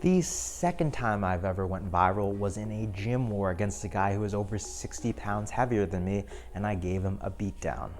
The second time I've ever went viral was in a gym war against a guy who was over 60 pounds heavier than me, and I gave him a beatdown.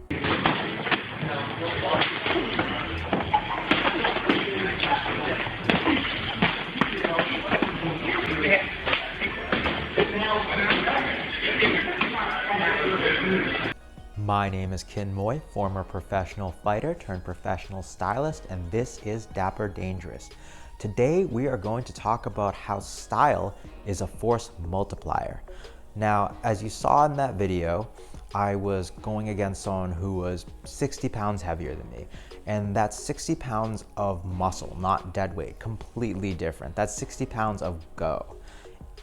My name is Kin Moy, former professional fighter turned professional stylist, and this is Dapper Dangerous. Today we are going to talk about how style is a force multiplier. Now, as you saw in that video, I was going against someone who was 60 pounds heavier than me. And that's 60 pounds of muscle, not dead weight, completely different. That's 60 pounds of go.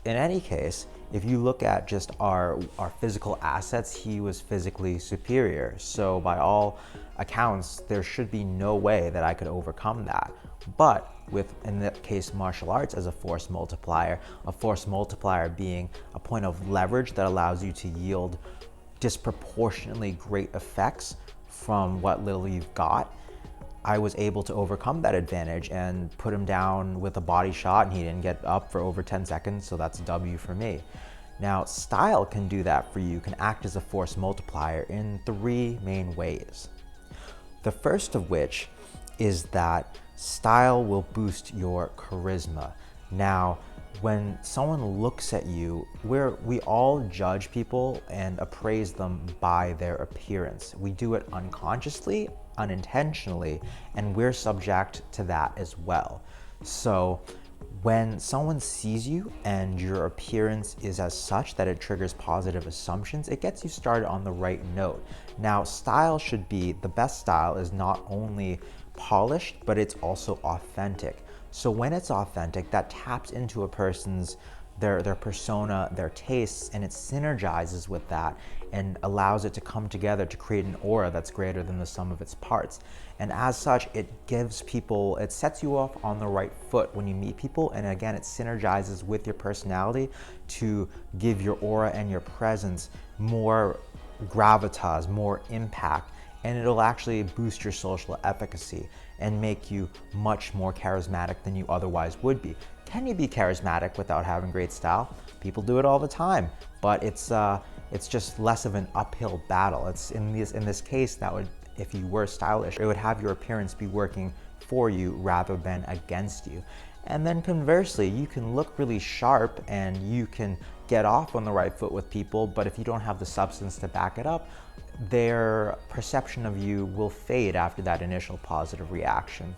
In any case, if you look at just our physical assets, he was physically superior. So by all accounts, there should be no way that I could overcome that. But with, in that case, martial arts as a force multiplier being a point of leverage that allows you to yield disproportionately great effects from what little you've got, I was able to overcome that advantage and put him down with a body shot, and he didn't get up for over 10 seconds, so that's a W for me. Now, style can do that for you, can act as a force multiplier in three main ways. The first of which is that style will boost your charisma. Now, when someone looks at you, we all judge people and appraise them by their appearance. We do it unconsciously, unintentionally, and we're subject to that as well. So when someone sees you and your appearance is as such that it triggers positive assumptions, it gets you started on the right note. Now, style should be, the best style is not only polished, but it's also authentic. So when it's authentic, that taps into a person's their persona, their tastes, and it synergizes with that and allows it to come together to create an aura that's greater than the sum of its parts. And as such, it gives people, it sets you off on the right foot when you meet people, and again, it synergizes with your personality to give your aura and your presence more gravitas, more impact, and it'll actually boost your social efficacy and make you much more charismatic than you otherwise would be. Can you be charismatic without having great style? People do it all the time, but it's just less of an uphill battle. It's in this case, that would, if you were stylish, it would have your appearance be working for you rather than against you. And then conversely, you can look really sharp and you can get off on the right foot with people, but if you don't have the substance to back it up, their perception of you will fade after that initial positive reaction.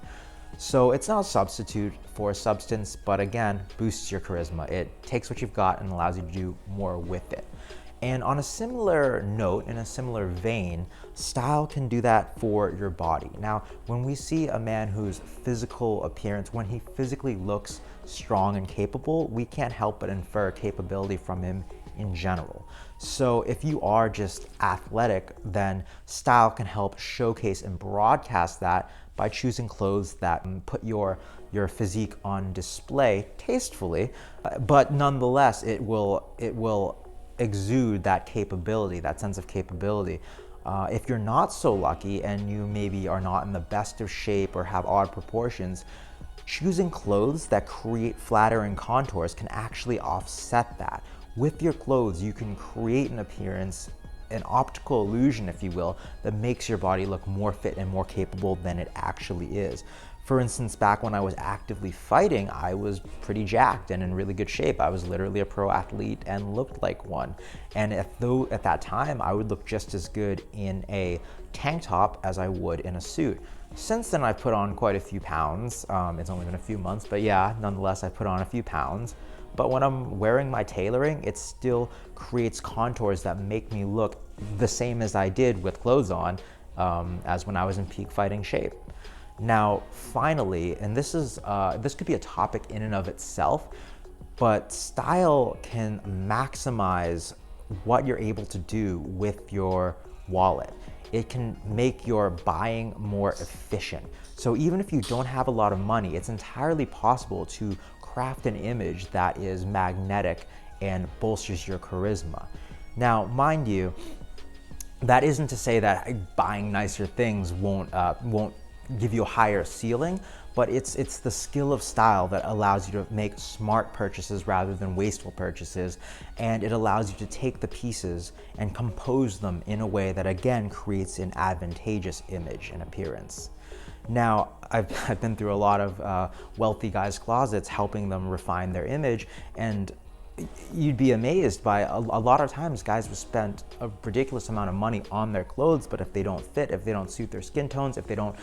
So it's not a substitute for substance, but again, boosts your charisma. It takes what you've got and allows you to do more with it. And on a similar note, in a similar vein, style can do that for your body. Now, when we see a man whose physical appearance, when he physically looks strong and capable, we can't help but infer capability from him in general. So if you are just athletic, then style can help showcase and broadcast that by choosing clothes that put your physique on display tastefully, but nonetheless, it will exude that capability, that sense of capability. If you're not so lucky and you maybe are not in the best of shape or have odd proportions, choosing clothes that create flattering contours can actually offset that. With your clothes, you can create an appearance, an optical illusion, if you will, that makes your body look more fit and more capable than it actually is. For instance, back when I was actively fighting, I was pretty jacked and in really good shape. I was literally a pro athlete and looked like one. And at that time, I would look just as good in a tank top as I would in a suit. Since then, I've put on quite a few pounds. It's only been a few months, but yeah, nonetheless, I put on a few pounds. But when I'm wearing my tailoring, it still creates contours that make me look the same as I did with clothes on, as when I was in peak fighting shape. Now, finally, and this could be a topic in and of itself, but style can maximize what you're able to do with your wallet. It can make your buying more efficient. So even if you don't have a lot of money, it's entirely possible to craft an image that is magnetic and bolsters your charisma. Now, mind you, that isn't to say that buying nicer things won't give you a higher ceiling, but it's the skill of style that allows you to make smart purchases rather than wasteful purchases, and it allows you to take the pieces and compose them in a way that again creates an advantageous image and appearance. Now, I've been through a lot of wealthy guys' closets helping them refine their image, and you'd be amazed by a lot of times guys will spend a ridiculous amount of money on their clothes, but if they don't fit, if they don't suit their skin tones, if they don't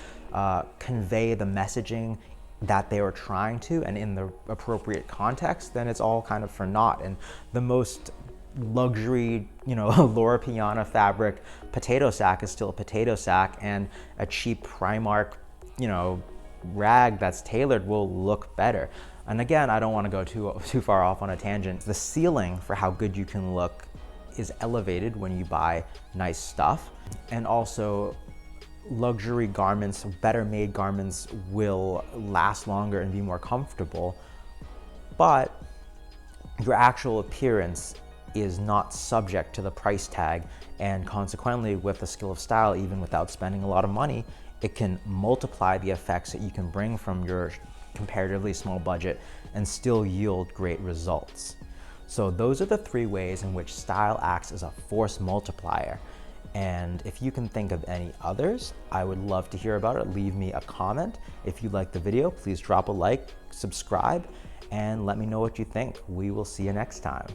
convey the messaging that they were trying to and in the appropriate context, then it's all kind of for naught. And the most luxury, Laura Piana fabric potato sack is still a potato sack, and a cheap Primark, rag that's tailored will look better. And again, I don't want to go too far off on a tangent. The ceiling for how good you can look is elevated when you buy nice stuff. And also, luxury garments, better made garments will last longer and be more comfortable, but your actual appearance is not subject to the price tag, and consequently, with the skill of style, even without spending a lot of money, it can multiply the effects that you can bring from your comparatively small budget and still yield great results. So those are the 3 ways in which style acts as a force multiplier. And if you can think of any others, I would love to hear about it. Leave me a comment. If you like the video, please drop a like, subscribe, and let me know what you think. We will see you next time.